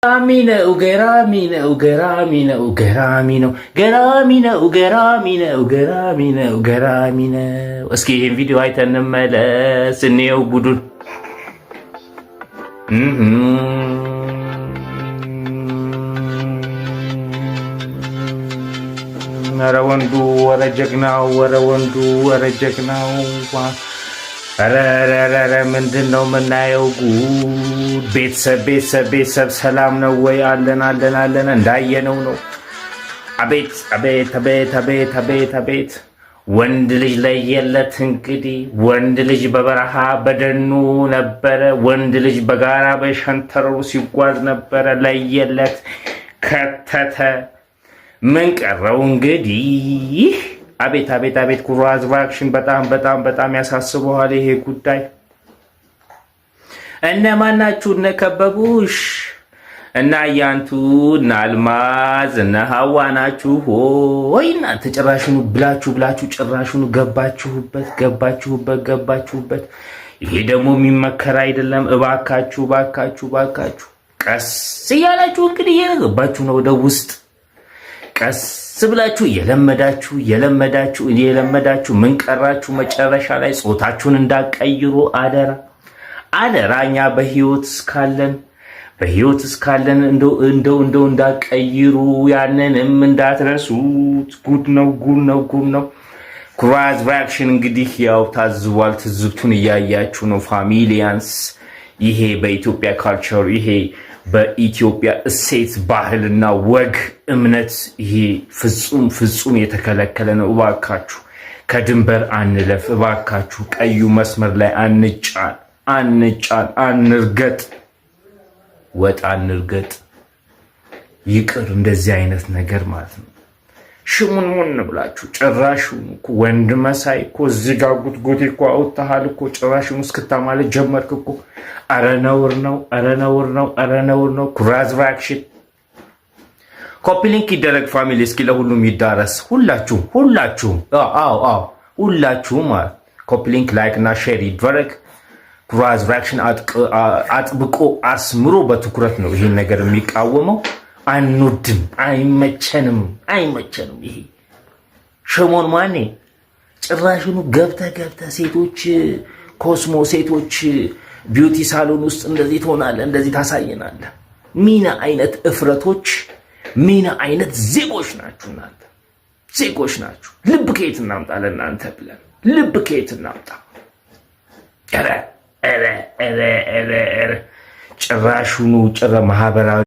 Geramino, geramino, geramino, geramino, geramino, geramino, geramino, geramino. እስኪ ይሄን ቪዲዮ አይተን እንመለስ። እንየው ጉዱን። ኧረ ወንዱ፣ ኧረ ጀግናው፣ ኧረ ወንዱ፣ ኧረ ጀግናው። ኧረ ምንድን ነው የምናየው ጉድ? ቤተሰብ ሰላም ነው ወይ? አለን እንዳየነው ነው። አቤት አቤት አቤት አቤት አቤት አቤት! ወንድ ልጅ ለየለት እንግዲህ። ወንድ ልጅ በበረሃ በደኑ ነበረ። ወንድ ልጅ በጋራ በሸንተረሩ ሲጓዝ ነበረ። ለየለት ከተተ። ምን ቀረው እንግዲህ? አቤት አቤት አቤት! ኩራዝ ቫክሽን በጣም ያሳስበዋል ይሄ ጉዳይ። እነማን ናችሁ? እነ ከበቡሽ እና አያንቱ እና አልማዝ እና ሀዋ ናችሁ ሆይ? እናንተ ጭራሽኑ ብላችሁ ጭራሽኑ ገባችሁበት። ይሄ ደግሞ የሚመከር አይደለም። እባካችሁ ቀስ እያላችሁ እንግዲህ እየገባችሁ ነው ወደ ውስጥ። ቀስ ብላችሁ የለመዳችሁ ምን ቀራችሁ? መጨረሻ ላይ ጾታችሁን እንዳትቀይሩ አደራ። እኛ በህይወት እስካለን እንደው እንዳትቀይሩ፣ ያንንም እንዳትረሱት። ጉድ ነው። ኩራዝ ቫክሽን እንግዲህ ያው ታዝቧል። ትዝብቱን እያያችሁ ነው ፋሚሊያንስ። ይሄ በኢትዮጵያ ካልቸር፣ ይሄ በኢትዮጵያ እሴት ባህልና ወግ እምነት ይሄ ፍጹም የተከለከለ ነው። እባካችሁ ከድንበር አንለፍ። እባካችሁ ቀዩ መስመር ላይ አንርገጥ፣ ወጥ አንርገጥ። ይቅር እንደዚህ አይነት ነገር ማለት ነው። ሽሙንሙን ብላችሁ ጭራሹን እኮ ወንድ መሳይ እኮ እዚህ ጋር ጉትጉቴ እኮ አውጥተሃል እኮ ጭራሹን እስክታ ማለት ጀመርክ እኮ። ኧረ ነውር ነው። ኩራዝ ቫክሽን ኮፒ ሊንክ ይደረግ ፋሚሊ። እስኪ ለሁሉም ይዳረስ። ሁላችሁም ኮፒ ሊንክ፣ ላይክ እና ሼር ይደረግ። ኩራዝ ቫክሽን አጥብቆ አስምሮ በትኩረት ነው ይሄን ነገር የሚቃወመው። አንወድም፣ አይመቸንም። ይሄ ሸሞን ማኔ ጭራሽኑ ገብተ ሴቶች ኮስሞ ሴቶች ቢዩቲ ሳሎን ውስጥ እንደዚህ ትሆናለህ፣ እንደዚህ ታሳየናለህ። ሚና አይነት እፍረቶች፣ ሚና አይነት ዜጎች ናችሁ እናንተ። ልብ ከየት እናምጣ ለእናንተ ብለን ልብ ከየት እናምጣ? ጭራሹኑ ማህበራዊ